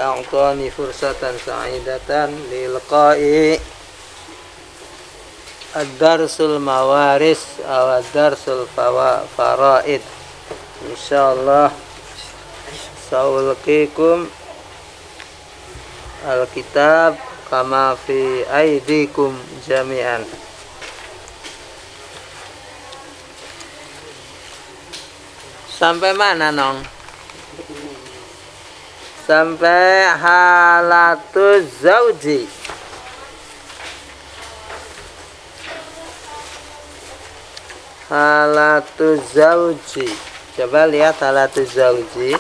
a'tani fursatan sa'idatan lilqa'i ad-darsul mawaris aw ad-darsul faraid. Insyaallah saulqikum al-kitab kama fi aidikum jami'an. Sampai mana, Nong? Sampai halatuz zauji. Halatuz zauji. Coba lihat halatuz zauji.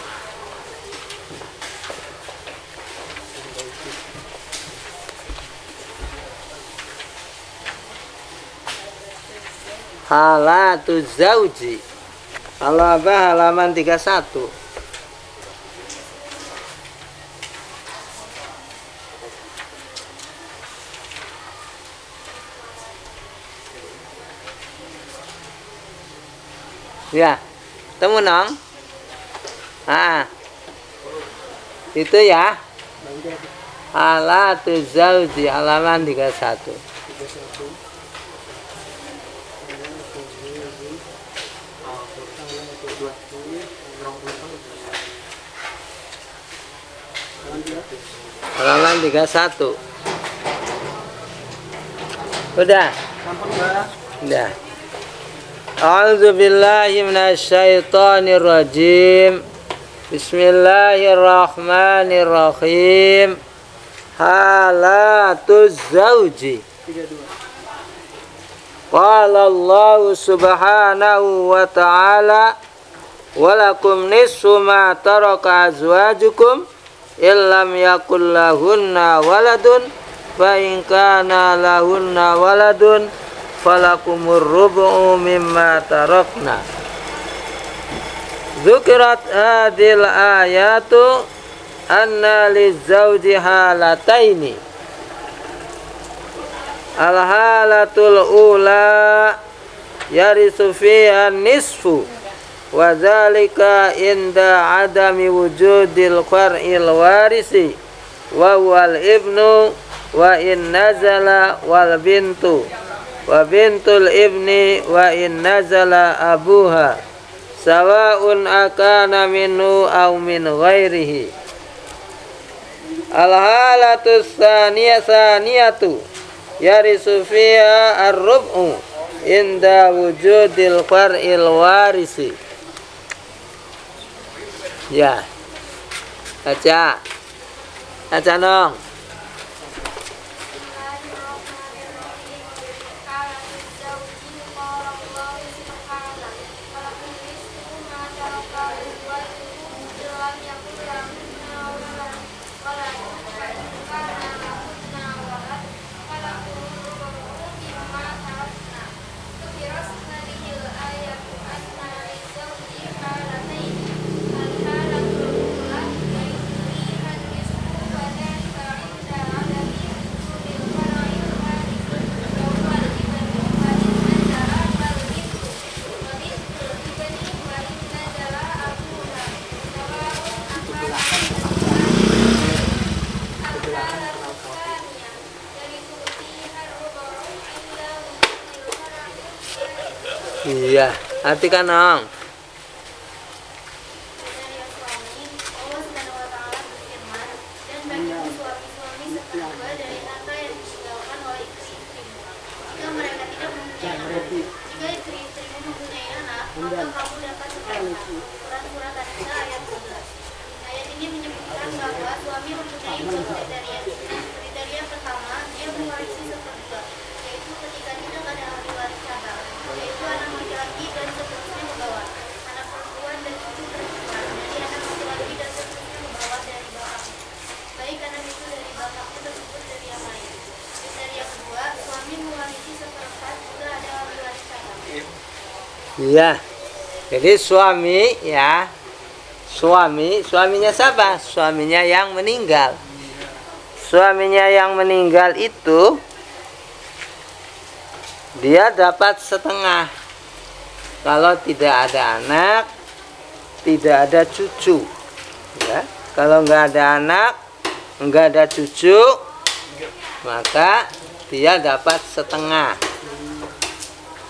Halatuz zauji. Halaman 31. Ya, temu, Nong. Itu ya. Halatuz zauji halaman 31. Halaman 31. Udah? Udah. A'udzu billahi minasyaitonir rajim. Bismillahirrahmanirrahim. Halatuz zauji. Qala Allah subhanahu wa ta'ala walakum nisfu ma taraka azwajukum illam yakul lahunna waladun fa in kana lahunna waladun falakumur rubu'u mimma tarakna. Dzukirat hadil ayatu anna lizawji halataini. Al-halatul ula yarisu fiha nisfu wa dzalika inda adami wujudil qar'il warisi wa wal ibnu wa in nazala wal bintu wa bintul ibni wa in nazala abuha sawa'un akana minhu aw min ghairihi. Al-halatus saniyatu yarisu fiha ar-rub'u inda wujudil qar'il warisi. Ya, baca, Nong. Iya, artikan, Nong. Ayat ini menyebutkan bahwa suami mempunyai dua kriteria. Kriteria pertama, dia mewarisi sepertiga, yaitu ketika tidak ada ahli waris cabang, yaitu anak laki-laki dan seterusnya membawa, anak perempuan dan cucu perempuan dari anak laki-laki dan seterusnya membawa dari bapak, baik anak itu dari bapaknya tersebut dari yang lain. Kriteria kedua, suami mewarisi seperempat jika ada ahli waris cabang. Iya. Jadi suami, ya. Suaminya siapa? Suaminya yang meninggal. Suaminya yang meninggal itu dia dapat setengah. Kalau tidak ada anak, tidak ada cucu. Ya. Kalau nggak ada anak, enggak ada cucu, maka dia dapat setengah.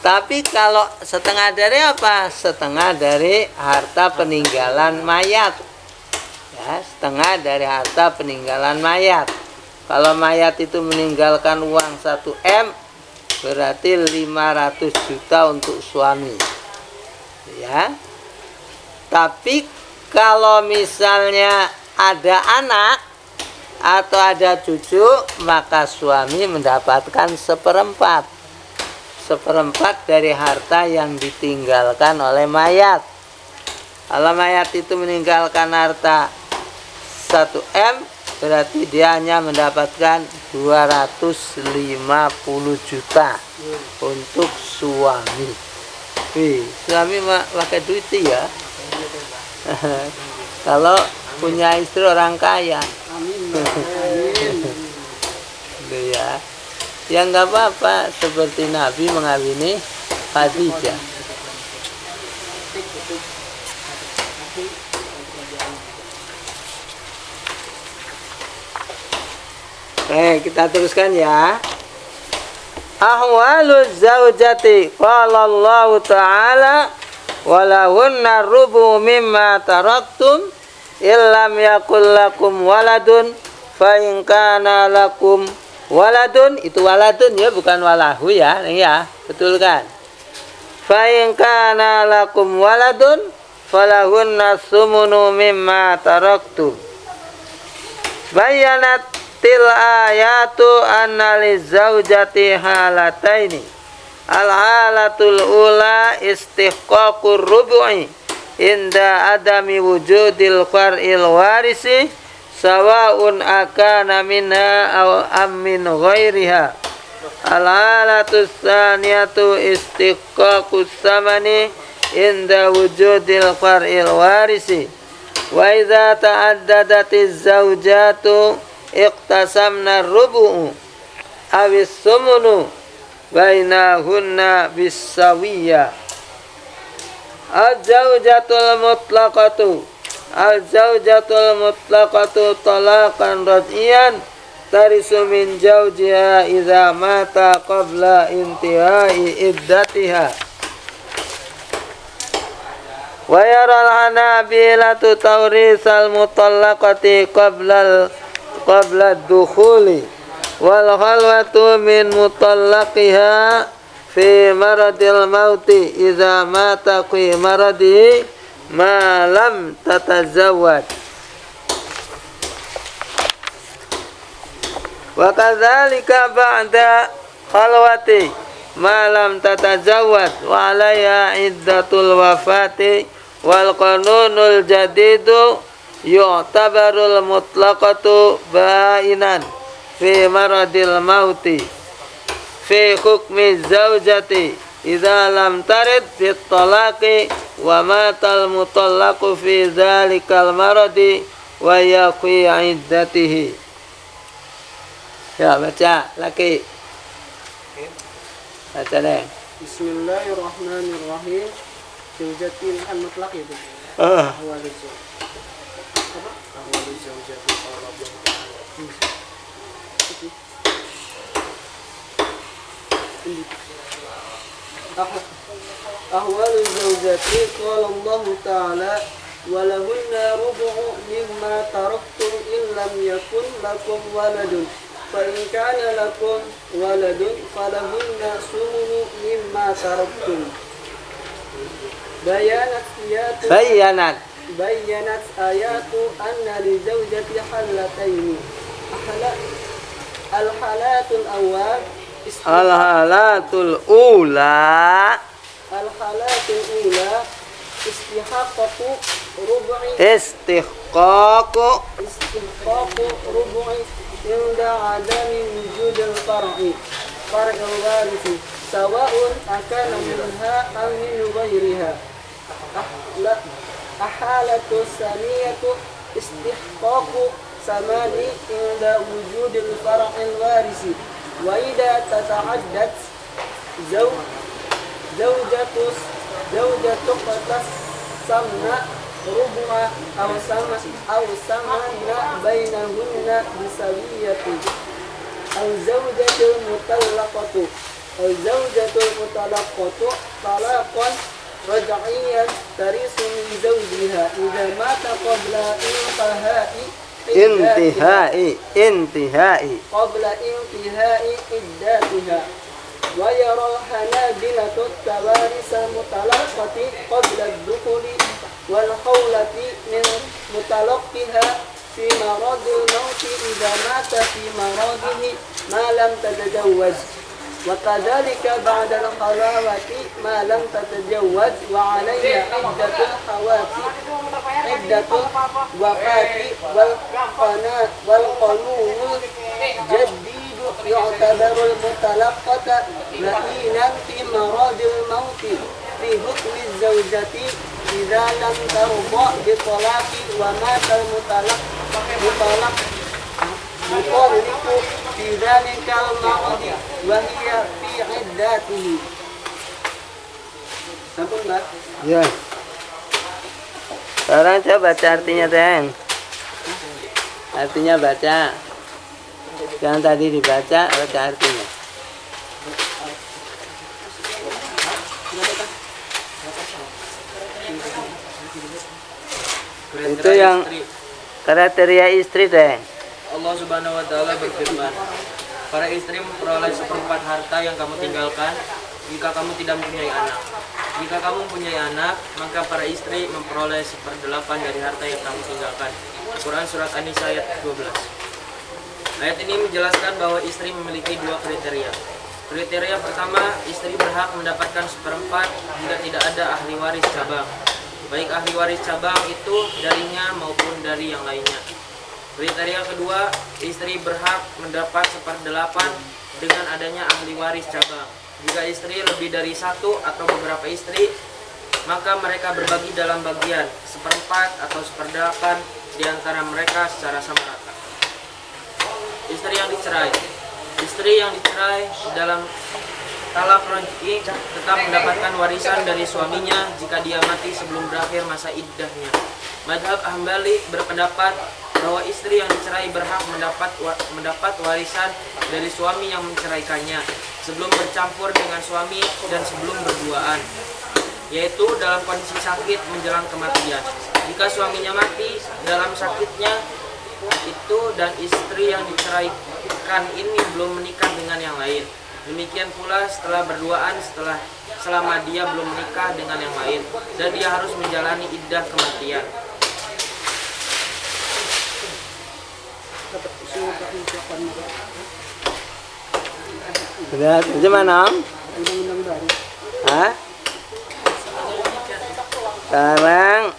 Tapi kalau setengah dari apa? Setengah dari harta peninggalan mayat. Ya, setengah dari harta peninggalan mayat. Kalau mayat itu meninggalkan uang 1 M, berarti 500 juta untuk suami. Ya. Tapi kalau misalnya ada anak atau ada cucu, maka suami mendapatkan seperempat dari harta yang ditinggalkan oleh mayat. Kalau mayat itu meninggalkan harta 1 M, berarti dia hanya mendapatkan 250 juta untuk suami. Wih, suami pakai duit ya. Kalau punya istri orang kaya. Gitu ya. Ya nggak apa-apa, seperti Nabi mengawini Khadijah. Oke, kita teruskan ya. Ahwaluz zaujati, qala Allah Ta'ala walahunna rubu mimma taraktum illam yakul lakum waladun fa in kana lakum waladun, itu waladun ya, bukan walahu ya. Ya, betul kan? Fa in kana lakum waladun falahunna sumunu mimma taraktum. Bayanat til ayatu anna lizaujati halataini. Al-halatul ula istihqaqur rubu'i inda adami wujudil far'il warisi sawa'un akana minha aw min ghairiha. Al-halatus tsaniyatu istihqaqus samani inda wujudil far'il warisi. Wa idza ta'addadatiz zaujatu iqtasamna rubu'u awis sumunu bainahunna bisawiyya. Al-zawjatul mutlaqatu talaqan rad'iyan tarisu min zawjiha idza mata qabla intihai iddatiha. Wa yaral hanabilatu tawrisal mutallaqati qabla ad-dukhuli wal khalwatu min mutallaqiha fi maradil mauti idza mata fi maradihi ma lam tatazawwaj. Wa kadzalika ba'da khalwati ma lam tatazawwaj wa 'alayha iddatul wafati wal qanunul jadidu yu'tabarul mutlaqatu ba'inan fi maradil mauti fi hukmi zaujati idza lam tarid fit talaqi wa matal mutallaqu fi dzalikal maradi wa yaqi iddatihi. Ya, baca lagi. Baca deh. Bismillahirrahmanirrahim. Zaujatin al-mutlaq itu. Ahwaluz zaujati qala Ahwaluz zaujati qala Allah Ta'ala walahunna rubu'u mimma taraktum in lam yakun lakum waladun fa in kana lakum waladun falahunna sumunu mimma taraktum. Bayanat ayatu anna li zawjati halataini. Al-halatul awal Al-halatul ula istihqaqu rubu'i inda adami wujudil far'i warisi sawa'un akana minha aw min ghairiha. Ahalatu saniyatu istihqaqu samani inda wujudil far'il warisi wa idza tata'addat zawjatu qatas samna ربع أو سمعنا بينهن بسوية. الزوجة المطلقة طلاقا رجعيا ترث من زوجها إذا مات قبل انتهاء عدتها. ويرى الحنابلة التوارث المطلقة قبل الدخول والخولة من مطلقها في مرض الموت إذا مات في مرضه ما لم تتجوز، وكذلك بعد الخلاوة ما لم تتجوز، وعليها عدة الوفاة. والقانون الجديد يعتبر المطلقة لئينا في مرض الموت في حكم الزوجة إذا لم ترضى بطلاق، ومات المطلق في ذلك المرض وهي في عدته. Sampun, Mbak? Ya. Sekarang coba baca artinya, Teng. Artinya baca. Yang tadi dibaca, baca artinya. Itu yang kriteria istri, Teng. Allah Subhanahu wa taala berfirman, para istri memperoleh seperempat harta yang kamu tinggalkan jika kamu tidak mempunyai anak. Jika kamu mempunyai anak, maka para istri memperoleh 1/8 dari harta yang kamu tinggalkan. Quran Surat An-Nisa ayat 12. Ayat ini menjelaskan bahwa istri memiliki dua kriteria. Kriteria pertama, istri berhak mendapatkan 1/4 jika tidak ada ahli waris cabang. Baik ahli waris cabang itu darinya maupun dari yang lainnya. Kriteria kedua, istri berhak mendapat 1/8 dengan adanya ahli waris cabang. Jika istri lebih dari satu atau beberapa istri, maka mereka berbagi dalam bagian 1/4 atau 1/8 di antara mereka secara sama rata. Istri yang dicerai dalam talak raj'i tetap mendapatkan warisan dari suaminya jika dia mati sebelum berakhir masa iddahnya. Mazhab Hambali berpendapat bahwa istri yang dicerai berhak mendapat warisan dari suami yang menceraikannya sebelum bercampur dengan suami dan sebelum berduaan, yaitu dalam kondisi sakit menjelang kematian. Jika suaminya mati dalam sakitnya itu dan istri yang diceraikan ini belum menikah dengan yang lain, demikian pula setelah berduaan selama dia belum menikah dengan yang lain, dan dia harus menjalani iddah kematian. Berat, gimana, Om? Hah? Sekarang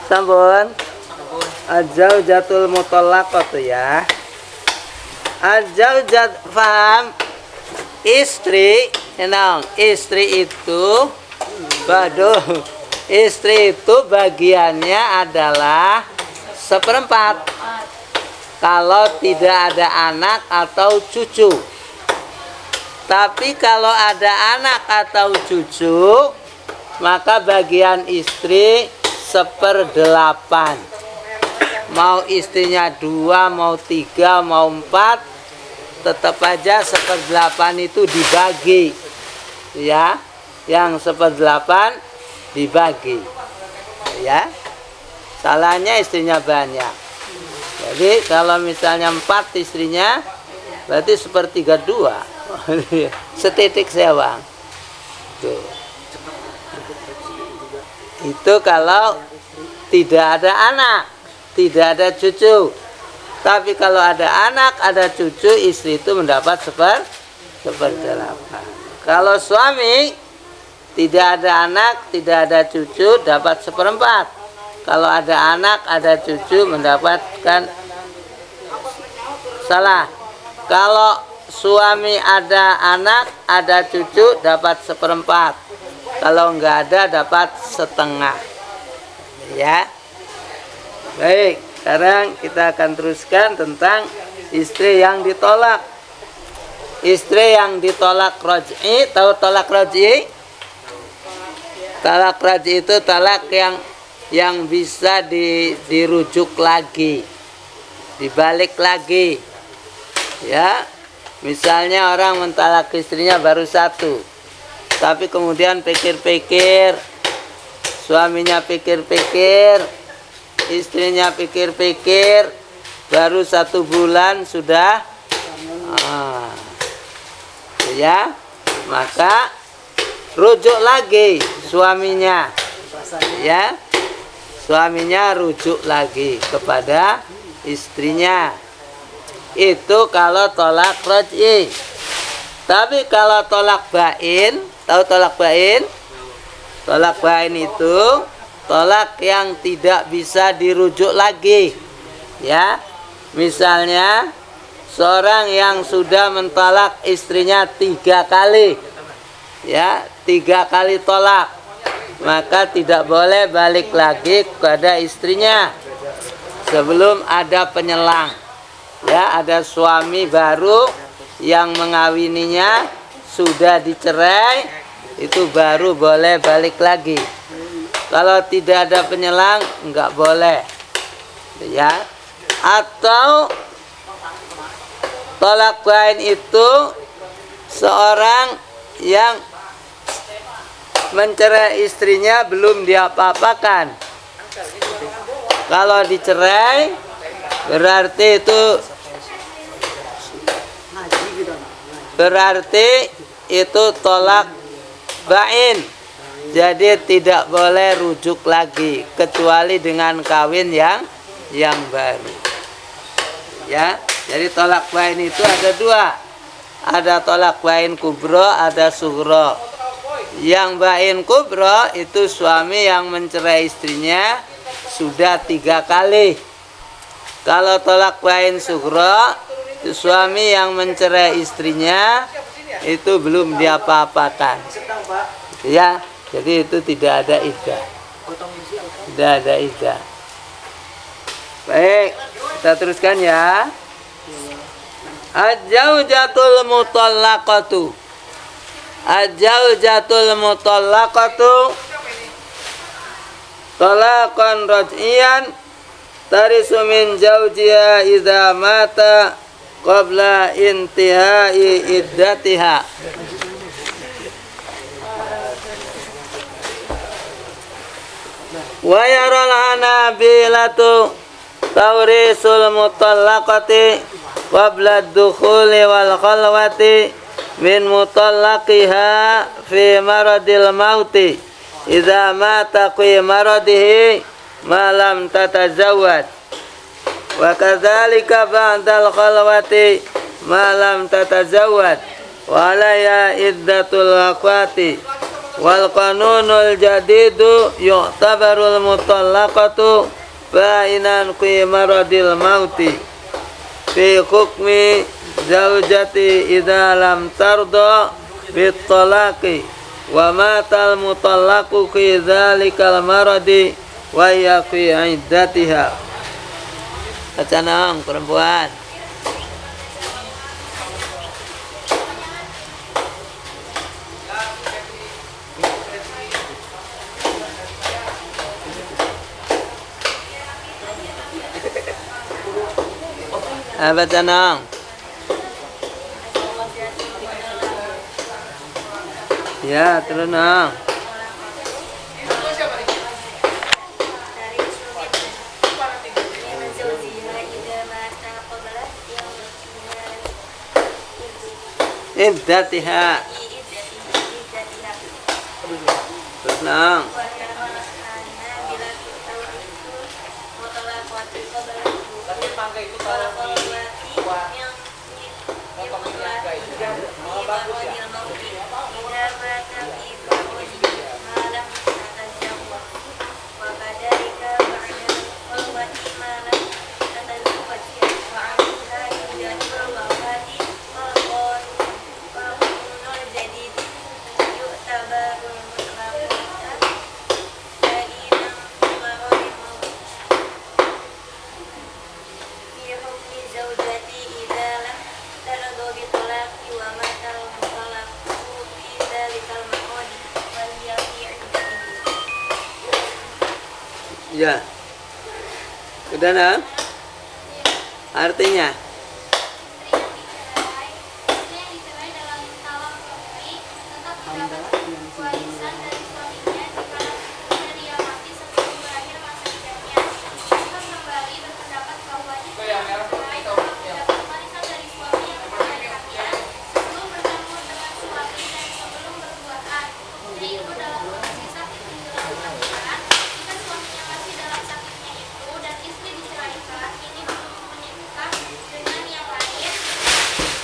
sampun az-zaujatul mutallaqah ya. Az-zaujat, paham? Istri, senang. Istri itu istri itu bagiannya adalah 1/4 kalau tidak ada anak atau cucu. Tapi kalau ada anak atau cucu, maka bagian istri 1/8. Mau istrinya 2, mau 3, mau 4, tetap aja 1/8 itu dibagi. Ya, yang 1/8 dibagi. Ya, salahnya istrinya banyak. Jadi kalau misalnya 4 istrinya, berarti 1/32. Setitik sewang. Tuh. Itu kalau tidak ada anak, tidak ada cucu. Tapi kalau ada anak, ada cucu, istri itu mendapat 1/8. Kalau suami tidak ada anak, tidak ada cucu, dapat 1/4. Kalau ada anak, ada cucu, mendapatkan salah. Kalau suami ada anak, ada cucu, dapat 1/4. Kalau enggak ada, dapat 1/2. Ya. Baik, sekarang kita akan teruskan tentang istri yang ditolak. Istri yang ditolak raj'i, tahu tolak raj'i? Talak raj'i itu talak yang yang bisa dirujuk lagi, dibalik lagi. Ya, misalnya orang mentalak istrinya baru satu, tapi kemudian pikir-pikir, suaminya pikir-pikir, istrinya pikir-pikir, baru 1 bulan sudah ya, maka rujuk lagi suaminya, ya, suaminya rujuk lagi kepada istrinya. Itu kalau tolak raj'i. Tapi kalau tolak bain, tahu tolak bain? Tolak bain itu tolak yang tidak bisa dirujuk lagi. Ya, misalnya seorang yang sudah mentalak istrinya 3 kali, ya, 3 kali tolak, maka tidak boleh balik lagi kepada istrinya sebelum ada penyelang. Ya, ada suami baru yang mengawininya, sudah dicerai, itu baru boleh balik lagi. Kalau tidak ada penyelang, enggak boleh. Ya, atau tolak bain itu seorang yang mencerai istrinya belum diapa-apakan. Kalau dicerai berarti itu tolak bain. Jadi tidak boleh rujuk lagi kecuali dengan kawin yang baru. Ya, jadi tolak bain itu ada 2. Ada tolak bain kubro, ada sughro. Yang bain kubro itu suami yang mencerai istrinya sudah 3 kali. Kalau tolak bain sughro, itu suami yang mencerai istrinya itu belum diapa-apakan. Ya, jadi itu tidak ada iddah. Tidak ada iddah. Baik, kita teruskan ya. Al-zawjatul mutallaqatu. Al-zawjatul mutallaqatu talaqan raj'iyan tarisu min zawjiha idza mata qabla intihai iddatiha. Wa yaral hanabilatu tawrisul mutallaqati qabla ad-dukhuli wal khalwati min mutallaqiha fi maradil mauti idza mata fi maradihi ma lam tatazawwaj wa kadzalika ba'dal khalwati ma lam tatazawwaj wa la iddatul waqati wal qanunul jadidu yu'tabarul mutallaqatu ba'inan fi maradil mauti fi hukmi zaujati idza lam tarda bit talaqi wa matal mutallaqu fi dzalikal maradi wa ya fi iddatiha. Baca nang perempuan. Baca nang. Ya, terus nang. Iddatiha. Terus nang. Sudah. Sudah nah? Artinya istri yang dicerai dalam talak roj'i tetap mendapat warisan dari suaminya jika dia mati sebelum berakhir masa iddahnya. Imam Hambali berpendapat bahwa istri yang dicerai tetap mendapat warisan dari suami yang melahirkannya sebelum bertemu dengan suami dan sebelum berduaan, yaitu dalam kondisi sakit menjelang kelahiran. Jika suaminya masih dalam sakitnya itu dan istri diceraikan, ini belum menikah dengan yang lain.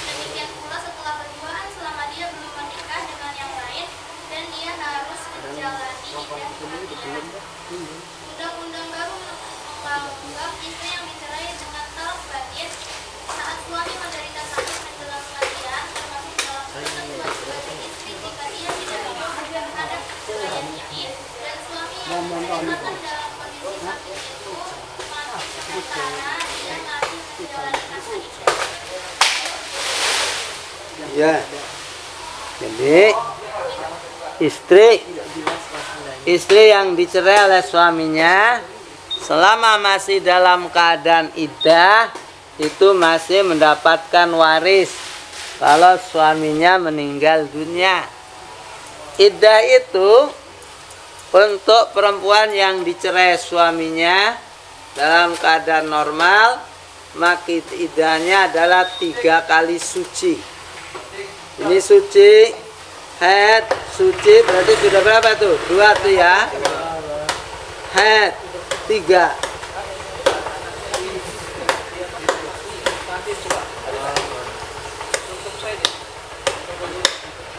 Demikian pula setelah berduaan selama dia belum menikah dengan yang lain dan dia harus menjalani iddah kematian. Undang-undang baru menganggap istri yang dicerai dengan talak batin saat suami menderita sakit menjelang kematian termasuk dalam ketentuan sebagai istri jika dia tidak ingin terhadap perceraian ini dan suami yang diceraikan dalam kondisi sakit itu mati sementara dia masih menjalani masa iddah. ya. Jadi istri yang dicerai oleh suaminya selama masih dalam keadaan iddah itu masih mendapatkan waris kalau suaminya meninggal dunia. Iddah itu untuk perempuan yang dicerai suaminya dalam keadaan normal, maka iddahnya adalah 3 kali suci. Ini suci, haid, suci berarti sudah berapa tuh? 2 tuh ya. Haid 3.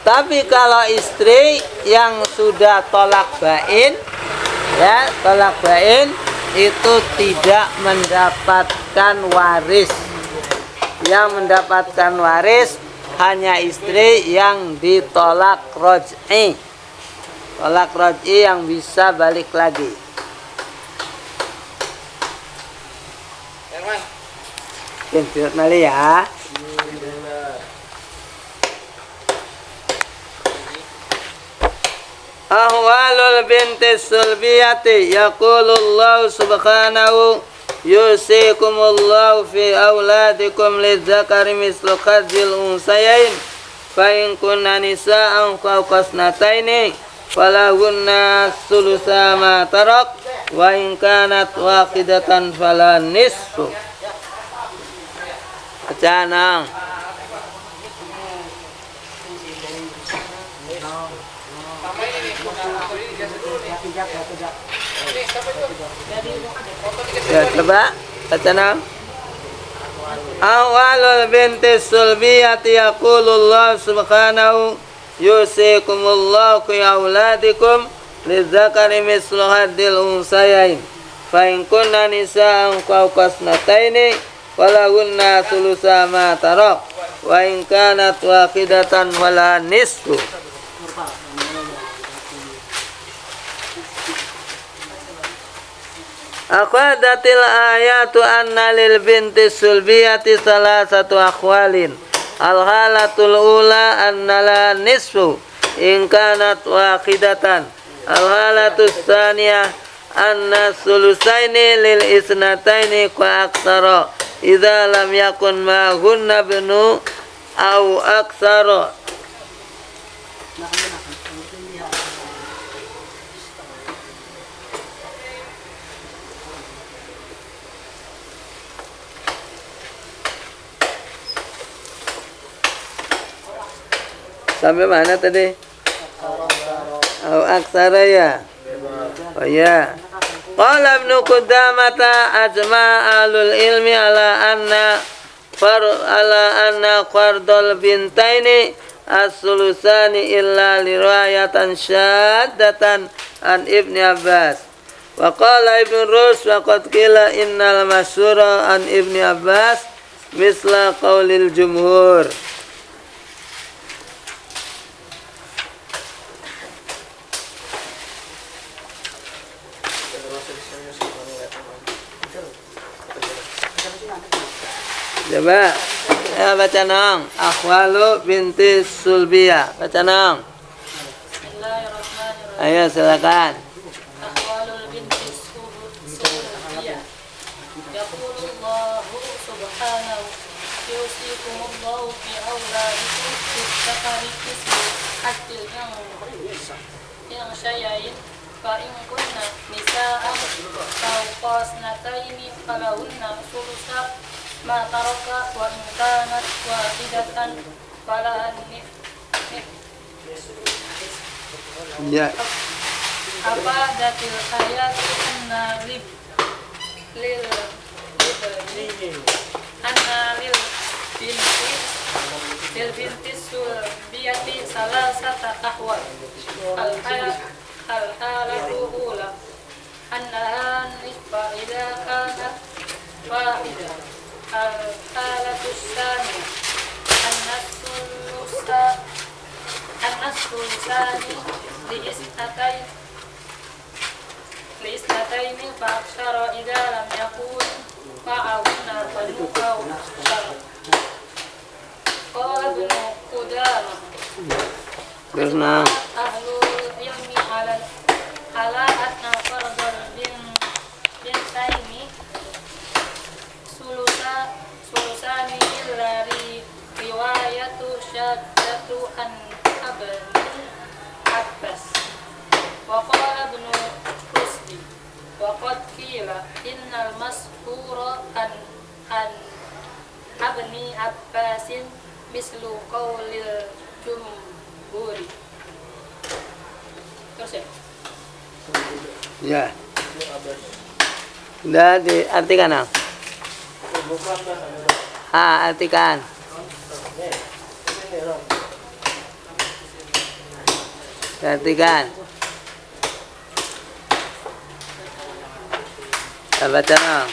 Tapi kalau istri yang sudah tolak bain, ya tolak bain itu tidak mendapatkan waris. Yang mendapatkan waris hanya istri yang ditolak roj'i. Tolak roj'i yang bisa balik lagi. Pintu mali ya. Ahwalul binti sulbiyati yaqulullahu subhanahu yusikumullahu fi auladikum lidzakari mislu hadzil unsayain fa in kunna nisa'an fawqa ithnataini falahunna thulutsa ma tarak wa in kanat wahidatan fala nisfu. Bacaan. Ya, coba bacaan. Awalul binti sulbiyati yaqulullah subhanahu yusikumullahu fi auladikum lidzakari mislu hadzil unsayain fa in kunna nisa'an fawqa ithnataini falahunna thulutsa ma tarak wa in kanat wahidatan fala nisfu. Akhadatil ayatu anna lil binti sulbiyati salasatu akhwalin. Al-halatul ula anna la nisfu in kanat wahidatan. Al-halatus tsaniyah anna sulusaini lil isnataini wa aktsara idza lam yakun ma hunna bnu au aktsara. Sampai mana tadi? Oh, aksara ya. Oh ya. Qala Ibnu Qudamata ajma alul ilmi ala anna qardul bintaini as-sulusani illa liwayatan syaddatan an Ibni Abbas. Wa qala Ibnu Rus wa qad qila innal masyhura an Ibni Abbas misla qaulil jumhur. Coba ya baca nang. Akhwalu binti sulbiyah. Baca nang. Bismillahirrahmanirrahim. Ayo silakan. Akhwalul binti الأنبياء يقول الله سبحانه يوصيكم الله في أولادكم للذكر مثل حظ الأنثيين فإن كن نساء فوق اثنتين فلهن ثلث ما ترك وإن كانت واحدة فلها النصف. Ya. Afadatil ayatu lil binti sulbiyati salasata ahwal al-halatu ula annaha nisfa idha kanat wahida al-halatu sani an-nasulusa liisnatayn fa'aksara idha lam yakun ma'ahunna fadlu aw aksara. Qala Ibnu Qudamah Karena ahlul ilmi ala anna fardal bintaini sulusani illa riwayatu syaddatu an abni Abbas. Wa qala Ibnu Rusdi wa qad qila innal mas'ura an abni Abbasin mislu qaulil jumhuri. Terus ya. Sudah diartikan ah? Artikan. Artikan. Baca dong.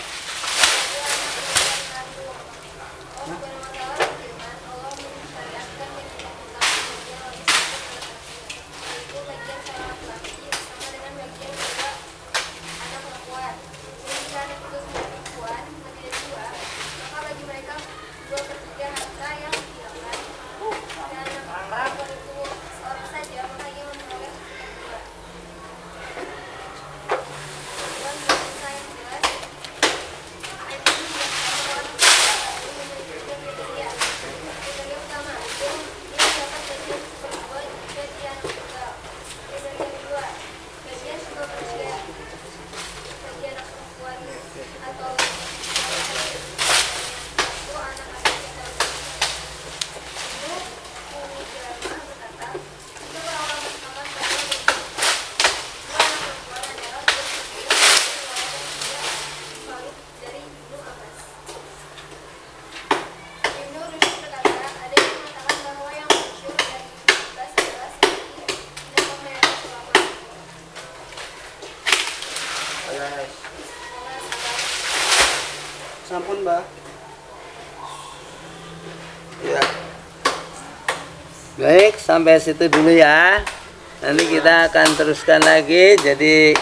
Sampun, Mbak. Ya. Baik, sampai situ dulu ya. Nanti kita akan teruskan lagi. Jadi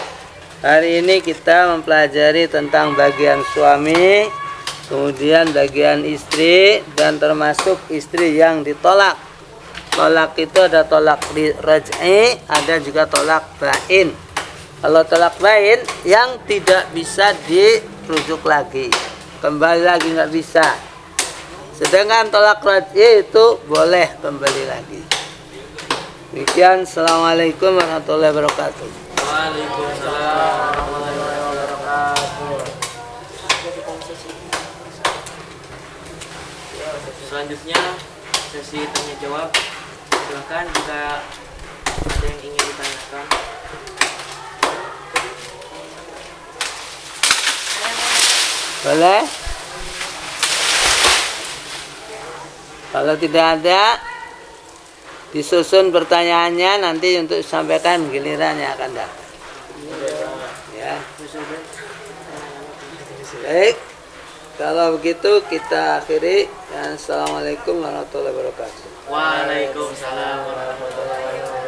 hari ini kita mempelajari tentang bagian suami, kemudian bagian istri, dan termasuk istri yang ditolak. Tolak itu ada tolak raj'i, ada juga tolak bain. Kalau tolak bain yang tidak bisa dirujuk lagi, kembali lagi nggak bisa. Sedangkan tolak raj'i itu boleh kembali lagi. Demikian, assalamualaikum warahmatullahi wabarakatuh. Waalaikumsalam warahmatullahi wabarakatuh. Selanjutnya sesi tanya jawab. Silakan jika ada yang ingin ditanyakan. Boleh? Kalau tidak ada, disusun pertanyaannya nanti untuk disampaikan giliran yang akan datang. Ya. Baik. Kalau begitu kita akhiri. Dan assalamualaikum warahmatullahi wabarakatuh. Waalaikumsalam warahmatullahi wabarakatuh.